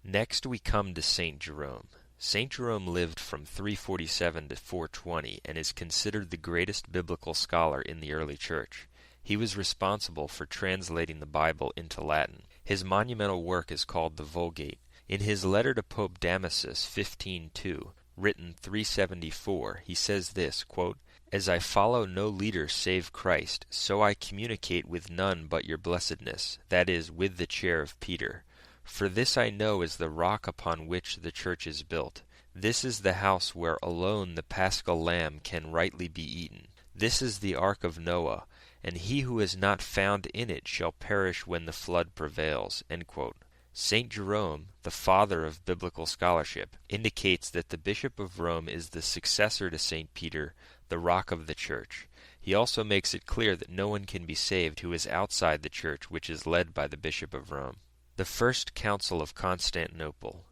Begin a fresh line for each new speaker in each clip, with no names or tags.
Next we come to St. Jerome. St. Jerome lived from 347 to 420 and is considered the greatest biblical scholar in the early church. He was responsible for translating the Bible into Latin. His monumental work is called the Vulgate. In his letter to Pope Damasus 15:2, written 374, he says this, quote, "As I follow no leader save Christ, so I communicate with none but your blessedness, that is, with the chair of Peter. For this I know is the rock upon which the church is built. This is the house where alone the paschal lamb can rightly be eaten. This is the ark of Noah, and he who is not found in it shall perish when the flood prevails." End quote. St. Jerome, the father of biblical scholarship, indicates that the Bishop of Rome is the successor to St. Peter, the rock of the church. He also makes it clear that no one can be saved who is outside the church, which is led by the Bishop of Rome. The First Council of Constantinople.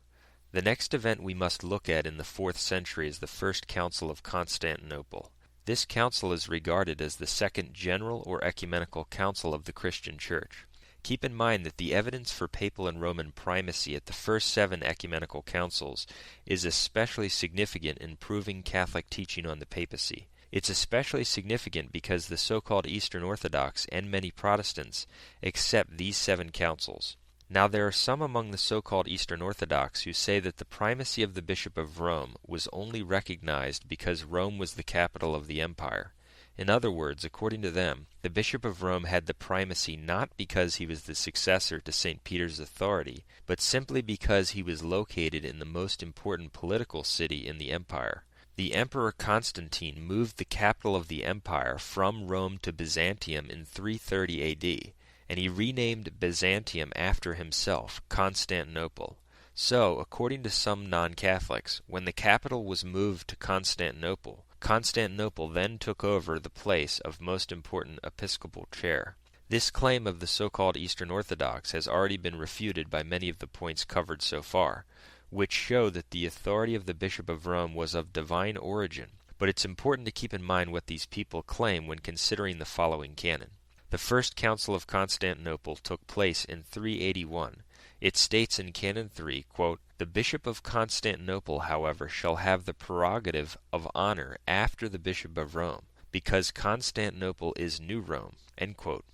The next event we must look at in the 4th century is the First Council of Constantinople. This council is regarded as the second general or ecumenical council of the Christian Church. Keep in mind that the evidence for papal and Roman primacy at the first 7 ecumenical councils is especially significant in proving Catholic teaching on the papacy. It's especially significant because the so-called Eastern Orthodox and many Protestants accept these 7 councils. Now there are some among the so-called Eastern Orthodox who say that the primacy of the Bishop of Rome was only recognized because Rome was the capital of the empire. In other words, according to them, the Bishop of Rome had the primacy not because he was the successor to St. Peter's authority, but simply because he was located in the most important political city in the empire. The Emperor Constantine moved the capital of the empire from Rome to Byzantium in 330 AD, and he renamed Byzantium after himself, Constantinople. So, according to some non-Catholics, when the capital was moved to Constantinople, Constantinople then took over the place of most important episcopal chair. This claim of the so-called Eastern Orthodox has already been refuted by many of the points covered so far, which show that the authority of the Bishop of Rome was of divine origin. But it's important to keep in mind what these people claim when considering the following canon. The First Council of Constantinople took place in 381. It states in Canon 3, quote, "The Bishop of Constantinople, however, shall have the prerogative of honor after the Bishop of Rome, because Constantinople is New Rome." End quote.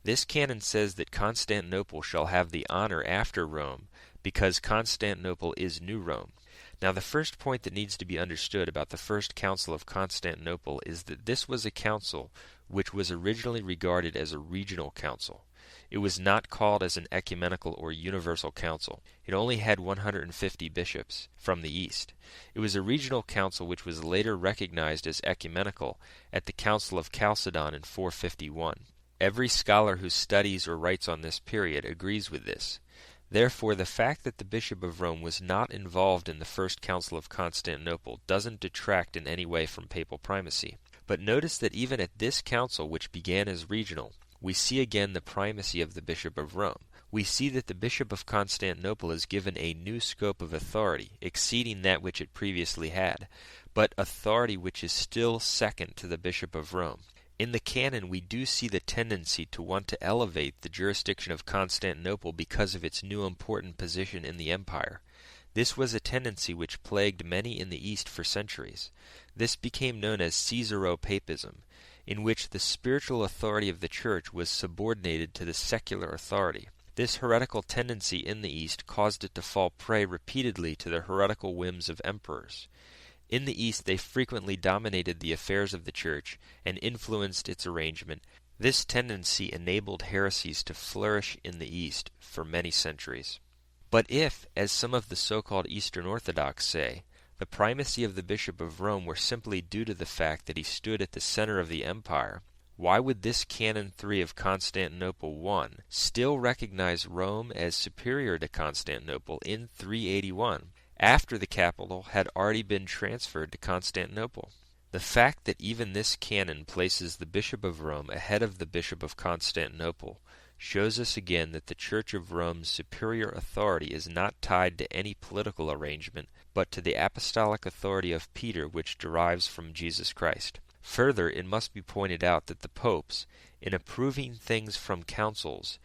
This canon says that Constantinople shall have the honor after Rome, because Constantinople is New Rome. Now the first point that needs to be understood about the First Council of Constantinople is that this was a council which was originally regarded as a regional council. It was not called as an ecumenical or universal council. It only had 150 bishops from the East. It was a regional council which was later recognized as ecumenical at the Council of Chalcedon in 451. Every scholar who studies or writes on this period agrees with this. Therefore, the fact that the Bishop of Rome was not involved in the First Council of Constantinople doesn't detract in any way from papal primacy. But notice that even at this council, which began as regional, we see again the primacy of the Bishop of Rome. We see that the Bishop of Constantinople is given a new scope of authority, exceeding that which it previously had, but authority which is still second to the Bishop of Rome. In the canon, we do see the tendency to want to elevate the jurisdiction of Constantinople because of its new important position in the empire. This was a tendency which plagued many in the East for centuries. This became known as Caesaro-papism, in which the spiritual authority of the Church was subordinated to the secular authority. This heretical tendency in the East caused it to fall prey repeatedly to the heretical whims of emperors. In the East, they frequently dominated the affairs of the Church and influenced its arrangement. This tendency enabled heresies to flourish in the East for many centuries. But if, as some of the so-called Eastern Orthodox say, the primacy of the Bishop of Rome were simply due to the fact that he stood at the center of the empire, why would this Canon 3 of Constantinople I still recognize Rome as superior to Constantinople in 381, after the capital had already been transferred to Constantinople? The fact that even this canon places the Bishop of Rome ahead of the Bishop of Constantinople shows us again that the Church of Rome's superior authority is not tied to any political arrangement, but to the apostolic authority of Peter, which derives from Jesus Christ. Further, it must be pointed out that the popes, in approving things from councils,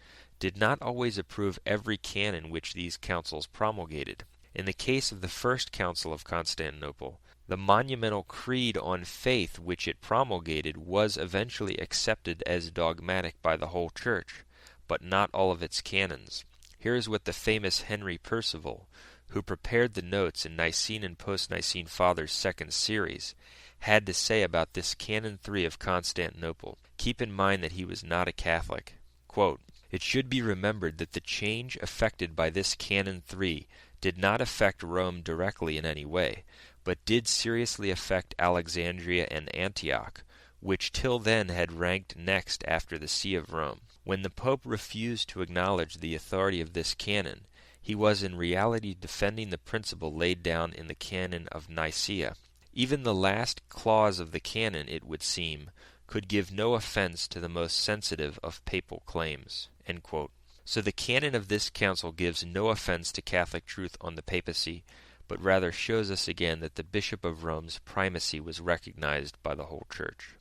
did not always approve every canon which these councils promulgated. In the case of the First Council of Constantinople, the monumental creed on faith which it promulgated was eventually accepted as dogmatic by the whole Church, but not all of its canons. Here is what the famous Henry Percival, who prepared the notes in Nicene and Post-Nicene Fathers' second series, had to say about this Canon 3 of Constantinople. Keep in mind that he was not a Catholic. Quote, "It should be remembered that the change effected by this Canon 3 did not affect Rome directly in any way, but did seriously affect Alexandria and Antioch, which till then had ranked next after the See of Rome. When the Pope refused to acknowledge the authority of this canon, he was in reality defending the principle laid down in the Canon of Nicaea. Even the last clause of the canon, it would seem, could give no offense to the most sensitive of papal claims." End quote. So the canon of this council gives no offense to Catholic truth on the papacy, but rather shows us again that the Bishop of Rome's primacy was recognized by the whole Church.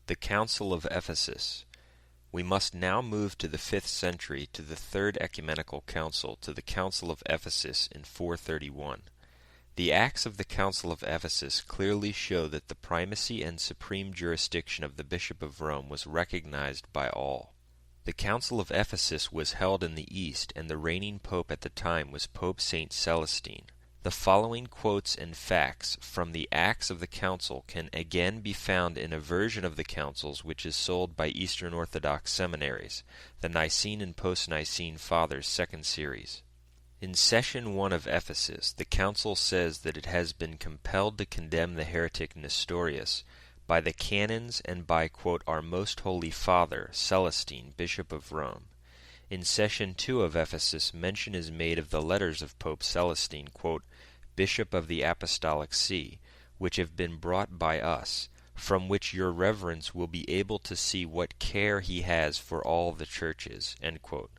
The Council of Ephesus. We must now move to the 5th century, to the Third Ecumenical Council, to the Council of Ephesus in 431. The Acts of the Council of Ephesus clearly show that the primacy and supreme jurisdiction of the Bishop of Rome was recognized by all. The Council of Ephesus was held in the East, and the reigning pope at the time was Pope St. Celestine. The following quotes and facts from the Acts of the Council can again be found in a version of the Councils which is sold by Eastern Orthodox seminaries, the Nicene and Post-Nicene Fathers' second series. In Session 1 of Ephesus, the Council says that it has been compelled to condemn the heretic Nestorius by the canons and by, quote, "our most holy father, Celestine, Bishop of Rome." In Session 2 of Ephesus, mention is made of the letters of Pope Celestine, quote, "Bishop of the Apostolic See, which have been brought by us, from which your reverence will be able to see what care he has for all the churches." End quote.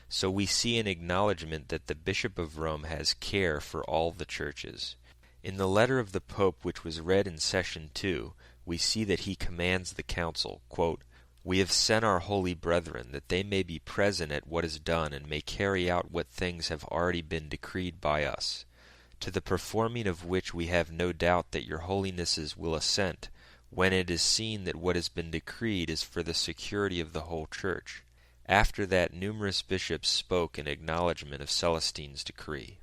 So we see an acknowledgement that the Bishop of Rome has care for all the churches. In the letter of the Pope which was read in Session 2, we see that he commands the council, quote, "We have sent our holy brethren, that they may be present at what is done, and may carry out what things have already been decreed by us, to the performing of which we have no doubt that your holinesses will assent, when it is seen that what has been decreed is for the security of the whole Church." After that, numerous bishops spoke in acknowledgment of Celestine's decree.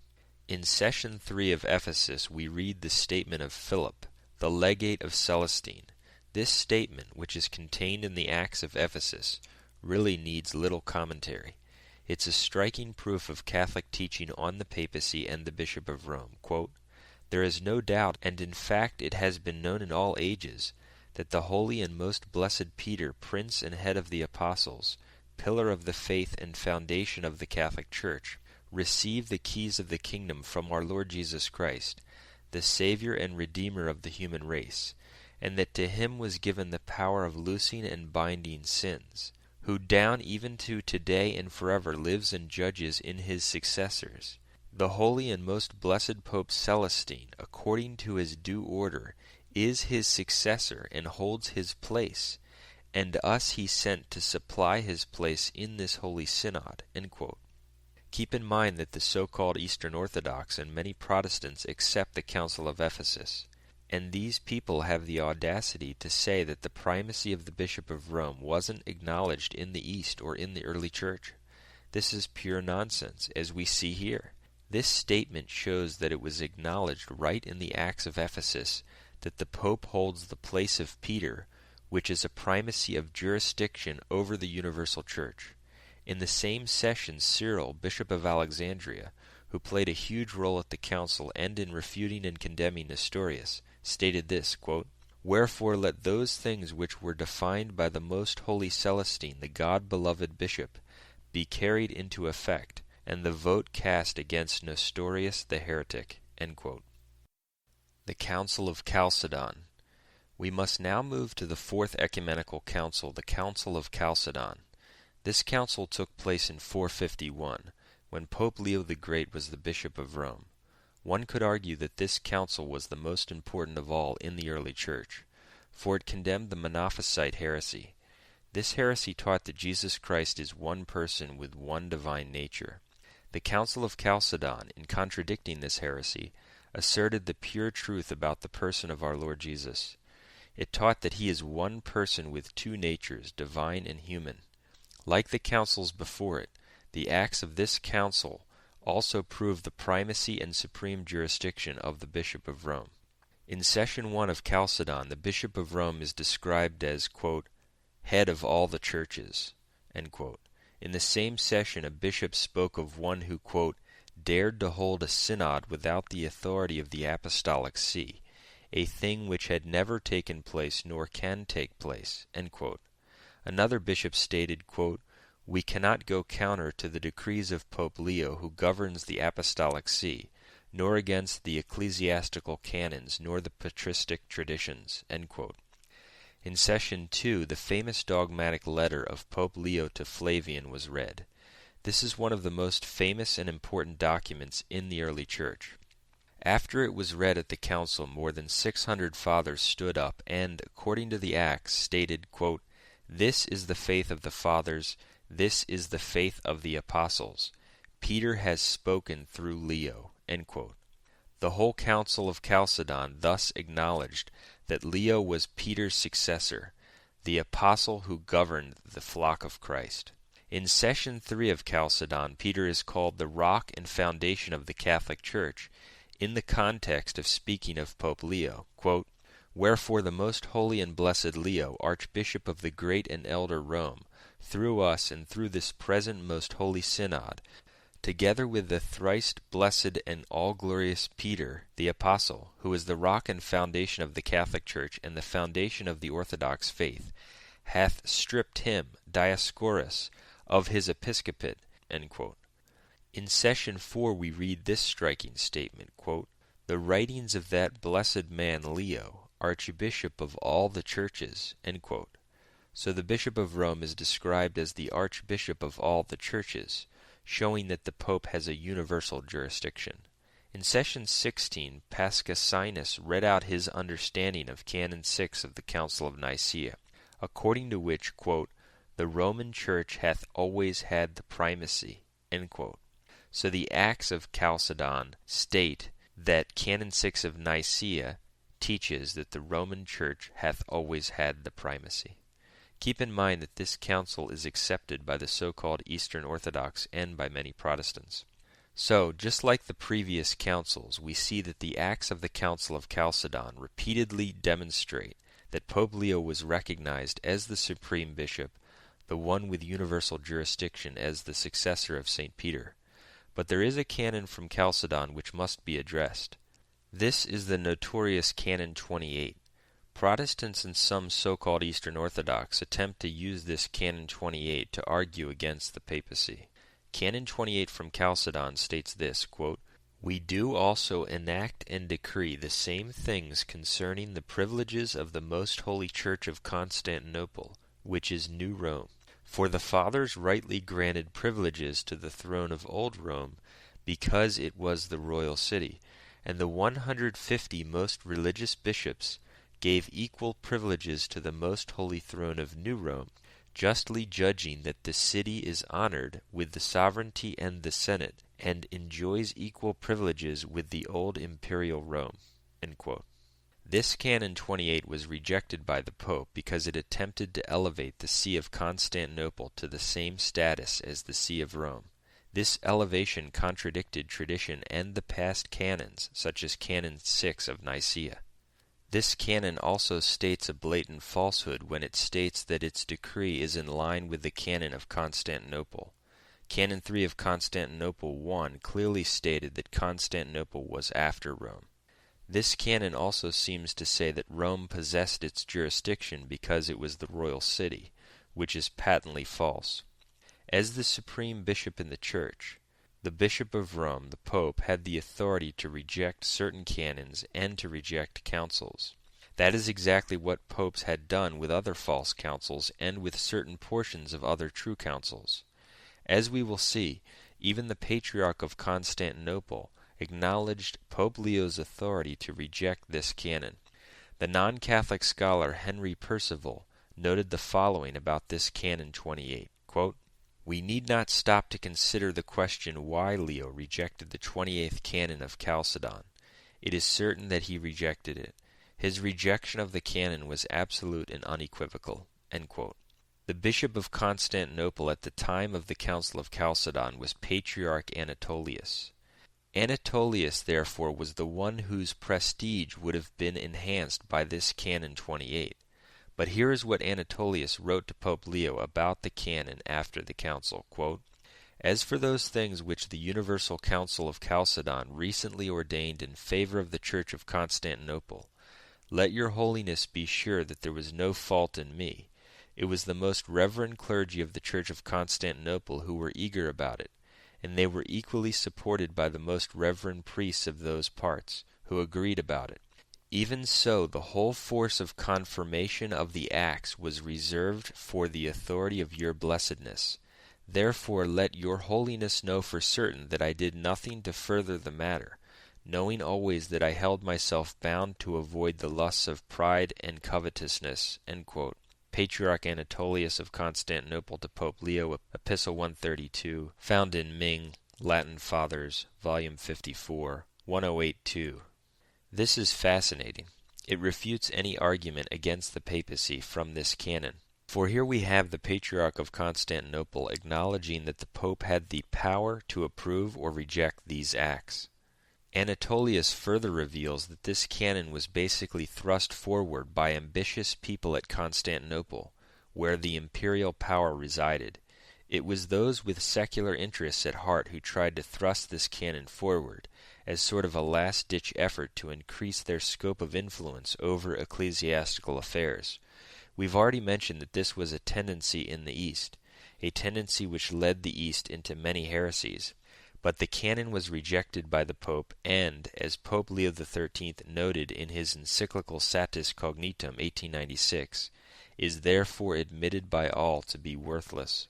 In Session 3 of Ephesus we read the statement of Philip, the legate of Celestine. This statement, which is contained in the Acts of Ephesus, really needs little commentary. It's a striking proof of Catholic teaching on the papacy and the Bishop of Rome. Quote, "There is no doubt, and in fact it has been known in all ages, that the holy and most blessed Peter, prince and head of the apostles, pillar of the faith and foundation of the Catholic Church, received the keys of the kingdom from our Lord Jesus Christ, the Savior and Redeemer of the human race, and that to him was given the power of loosing and binding sins, who down even to today and forever lives and judges in his successors. The holy and most blessed Pope Celestine, according to his due order, is his successor and holds his place, and us he sent to supply his place in this holy synod." End quote. Keep in mind that the so-called Eastern Orthodox and many Protestants accept the Council of Ephesus, and these people have the audacity to say that the primacy of the Bishop of Rome wasn't acknowledged in the East or in the early Church. This is pure nonsense, as we see here. This statement shows that it was acknowledged right in the Acts of Ephesus that the Pope holds the place of Peter, which is a primacy of jurisdiction over the universal Church. In the same session, Cyril, Bishop of Alexandria, who played a huge role at the council and in refuting and condemning Nestorius, stated this, quote, "Wherefore let those things which were defined by the most holy Celestine, the God-beloved bishop, be carried into effect, and the vote cast against Nestorius the heretic." End quote. The Council of Chalcedon. We must now move to the Fourth Ecumenical Council, the Council of Chalcedon. This council took place in 451, when Pope Leo the Great was the Bishop of Rome. One could argue that this council was the most important of all in the early Church, for it condemned the Monophysite heresy. This heresy taught that Jesus Christ is one person with one divine nature. The Council of Chalcedon, in contradicting this heresy, asserted the pure truth about the person of our Lord Jesus. It taught that he is one person with two natures, divine and human. Like the councils before it, the acts of this council also prove the primacy and supreme jurisdiction of the Bishop of Rome. In Session 1 of Chalcedon, the Bishop of Rome is described as, quote, head of all the churches, end quote. In the same session, a bishop spoke of one who, quote, dared to hold a synod without the authority of the apostolic see, a thing which had never taken place nor can take place, end quote. Another bishop stated, quote, we cannot go counter to the decrees of Pope Leo, who governs the apostolic see, nor against the ecclesiastical canons, nor the patristic traditions, end quote. In Session 2, the famous dogmatic letter of Pope Leo to Flavian was read. This is one of the most famous and important documents in the early Church. After it was read at the council, more than 600 fathers stood up and, according to the Acts, stated, quote, this is the faith of the fathers, this is the faith of the apostles. Peter has spoken through Leo, end quote. The whole Council of Chalcedon thus acknowledged that Leo was Peter's successor, the apostle who governed the flock of Christ. In Session 3 of Chalcedon, Peter is called the rock and foundation of the Catholic Church, in the context of speaking of Pope Leo, quote, wherefore the most holy and blessed Leo, Archbishop of the great and elder Rome, through us and through this present most holy synod, together with the thrice blessed and all-glorious Peter, the Apostle, who is the rock and foundation of the Catholic Church and the foundation of the Orthodox faith, hath stripped him, Dioscorus, of his episcopate, end quote. In Session 4 we read this striking statement, quote, the writings of that blessed man Leo, Archbishop of all the churches, end quote. So the Bishop of Rome is described as the Archbishop of all the churches, showing that the Pope has a universal jurisdiction. In Session 16, Pascasinus read out his understanding of Canon 6 of the Council of Nicaea, according to which, quote, the Roman Church hath always had the primacy, end quote. So the Acts of Chalcedon state that Canon 6 of Nicaea teaches that the Roman Church hath always had the primacy. Keep in mind that this council is accepted by the so-called Eastern Orthodox and by many Protestants. So, just like the previous councils, we see that the Acts of the Council of Chalcedon repeatedly demonstrate that Pope Leo was recognized as the supreme bishop, the one with universal jurisdiction as the successor of St. Peter. But there is a canon from Chalcedon which must be addressed. This is the notorious Canon 28. Protestants and some so-called Eastern Orthodox attempt to use this Canon 28 to argue against the papacy. Canon 28 from Chalcedon states this, quote, we do also enact and decree the same things concerning the privileges of the most holy Church of Constantinople, which is New Rome. For the fathers rightly granted privileges to the throne of Old Rome, because it was the royal city, and the 150 most religious bishops gave equal privileges to the most holy throne of New Rome, justly judging that the city is honored with the sovereignty and the Senate, and enjoys equal privileges with the old imperial Rome, end quote. This Canon 28 was rejected by the Pope because it attempted to elevate the See of Constantinople to the same status as the See of Rome. This elevation contradicted tradition and the past canons, such as Canon 6 of Nicaea. This canon also states a blatant falsehood when it states that its decree is in line with the Canon of Constantinople. Canon 3 of Constantinople 1 clearly stated that Constantinople was after Rome. This canon also seems to say that Rome possessed its jurisdiction because it was the royal city, which is patently false. As the supreme bishop in the Church, the Bishop of Rome, the Pope, had the authority to reject certain canons and to reject councils. That is exactly what popes had done with other false councils and with certain portions of other true councils. As we will see, even the Patriarch of Constantinople acknowledged Pope Leo's authority to reject this canon. The non-Catholic scholar Henry Percival noted the following about this Canon 28, quote, "We need not stop to consider the question why Leo rejected the 28th canon of Chalcedon. It is certain that he rejected it. His rejection of the canon was absolute and unequivocal." End quote. The Bishop of Constantinople at the time of the Council of Chalcedon was Patriarch Anatolius. Anatolius, therefore, was the one whose prestige would have been enhanced by this Canon 28. But here is what Anatolius wrote to Pope Leo about the canon after the council, quote, "As for those things which the Universal Council of Chalcedon recently ordained in favor of the Church of Constantinople, let your Holiness be sure that there was no fault in me. It was the most reverend clergy of the Church of Constantinople who were eager about it, and they were equally supported by the most reverend priests of those parts, who agreed about it. Even so, the whole force of confirmation of the acts was reserved for the authority of your blessedness. Therefore let your Holiness know for certain that I did nothing to further the matter, knowing always that I held myself bound to avoid the lusts of pride and covetousness." End quote. Patriarch Anatolius of Constantinople to Pope Leo, Epistle 132, found in Ming, Latin Fathers, Volume 54, 1082. This is fascinating. It refutes any argument against the papacy from this canon. For here we have the Patriarch of Constantinople acknowledging that the Pope had the power to approve or reject these acts. Anatolius further reveals that this canon was basically thrust forward by ambitious people at Constantinople, where the imperial power resided. It was those with secular interests at heart who tried to thrust this canon forward, as sort of a last-ditch effort to increase their scope of influence over ecclesiastical affairs. We've already mentioned that this was a tendency in the East, a tendency which led the East into many heresies. But the canon was rejected by the Pope and, as Pope Leo XIII noted in his encyclical Satis Cognitum 1896, is therefore admitted by all to be worthless.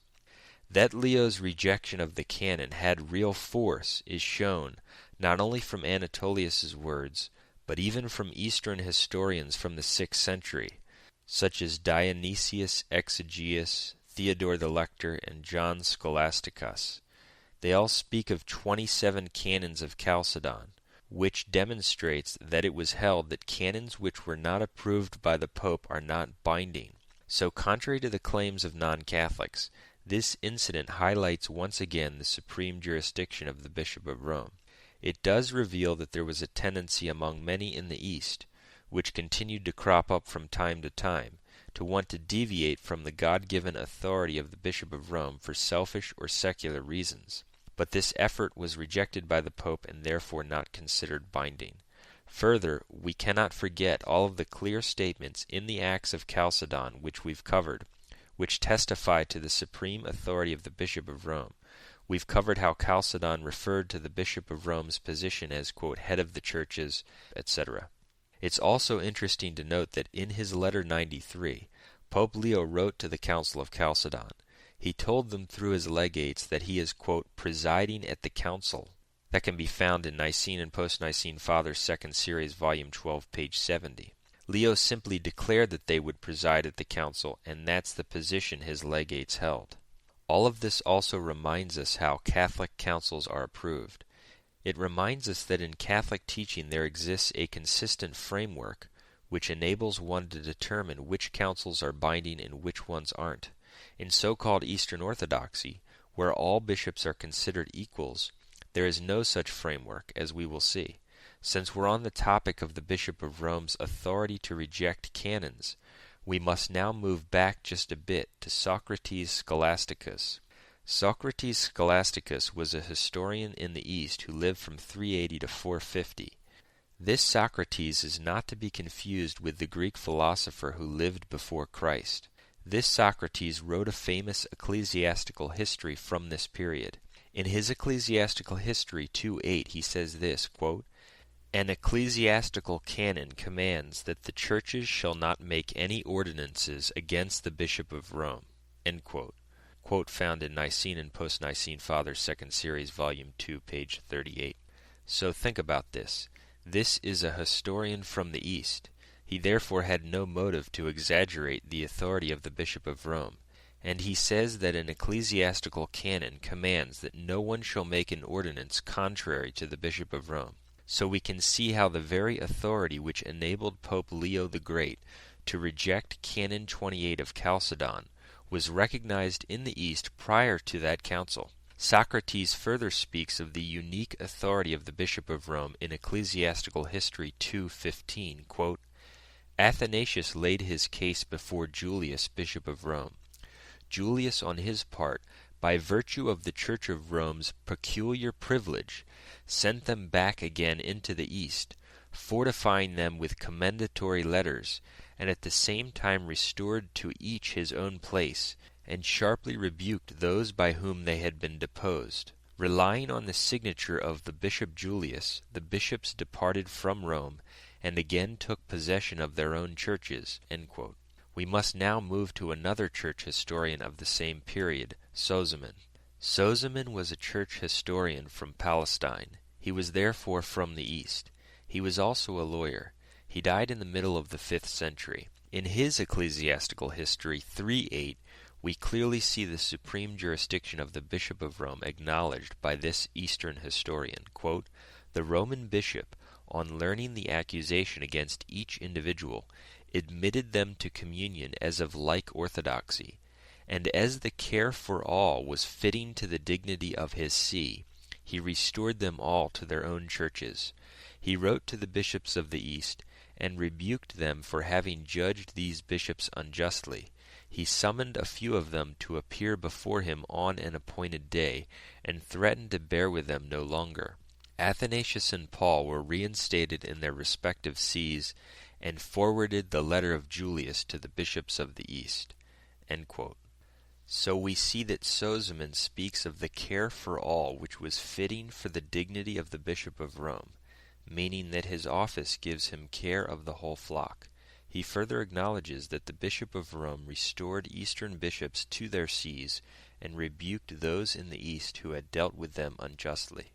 That Leo's rejection of the canon had real force is shown not only from Anatolius's words, but even from Eastern historians from the 6th century, such as Dionysius Exegius, Theodore the Lector, and John Scholasticus. They all speak of 27 canons of Chalcedon, which demonstrates that it was held that canons which were not approved by the Pope are not binding. So contrary to the claims of non-Catholics, this incident highlights once again the supreme jurisdiction of the Bishop of Rome. It does reveal that there was a tendency among many in the East, which continued to crop up from time to time, to want to deviate from the God-given authority of the Bishop of Rome for selfish or secular reasons. But this effort was rejected by the Pope and therefore not considered binding. Further, we cannot forget all of the clear statements in the Acts of Chalcedon which we've covered, which testify to the supreme authority of the Bishop of Rome. We've covered how Chalcedon referred to the Bishop of Rome's position as, quote, head of the churches, etc. It's also interesting to note that in his letter 93, Pope Leo wrote to the Council of Chalcedon. He told them through his legates that he is, quote, presiding at the council. That can be found in Nicene and Post-Nicene Fathers 2nd Series, Volume 12, page 70. Leo simply declared that they would preside at the council, and that's the position his legates held. All of this also reminds us how Catholic councils are approved. It reminds us that in Catholic teaching there exists a consistent framework which enables one to determine which councils are binding and which ones aren't. In so-called Eastern Orthodoxy, where all bishops are considered equals, there is no such framework, as we will see. Since we're on the topic of the Bishop of Rome's authority to reject canons, we must now move back just a bit to Socrates Scholasticus. Socrates Scholasticus was a historian in the East who lived from 380 to 450. This Socrates is not to be confused with the Greek philosopher who lived before Christ. This Socrates wrote a famous ecclesiastical history from this period. In his Ecclesiastical History 2:8 he says this, quote, "An ecclesiastical canon commands that the churches shall not make any ordinances against the Bishop of Rome." End quote. Quote found in Nicene and Post-Nicene Fathers 2nd Series, Volume 2, page 38. So think about this. This is a historian from the East. He therefore had no motive to exaggerate the authority of the Bishop of Rome, and he says that an ecclesiastical canon commands that no one shall make an ordinance contrary to the Bishop of Rome. So we can see how the very authority which enabled Pope Leo the Great to reject Canon 28 of Chalcedon was recognized in the East prior to that council. Socrates further speaks of the unique authority of the Bishop of Rome in Ecclesiastical History 2:15, quote, Athanasius laid his case before Julius, Bishop of Rome. Julius, on his part, by virtue of the Church of Rome's peculiar privilege, sent them back again into the East, fortifying them with commendatory letters, and at the same time restored to each his own place, and sharply rebuked those by whom they had been deposed. Relying on the signature of the Bishop Julius, the bishops departed from Rome, and again took possession of their own churches. End quote. We must now move to another church historian of the same period, Sozomen. Sozomen was a church historian from Palestine. He was therefore from the East. He was also a lawyer. He died in the middle of the 5th century. In his Ecclesiastical History 3:8, we clearly see the supreme jurisdiction of the Bishop of Rome acknowledged by this Eastern historian. Quote, the Roman bishop, on learning the accusation against each individual, admitted them to communion as of like orthodoxy, and as the care for all was fitting to the dignity of his see, he restored them all to their own churches. He wrote to the bishops of the East, and rebuked them for having judged these bishops unjustly. He summoned a few of them to appear before him on an appointed day, and threatened to bear with them no longer. Athanasius and Paul were reinstated in their respective sees, and forwarded the letter of Julius to the bishops of the East. End quote. So we see that Sozomen speaks of the care for all which was fitting for the dignity of the Bishop of Rome, meaning that his office gives him care of the whole flock. He further acknowledges that the Bishop of Rome restored Eastern bishops to their sees, and rebuked those in the East who had dealt with them unjustly.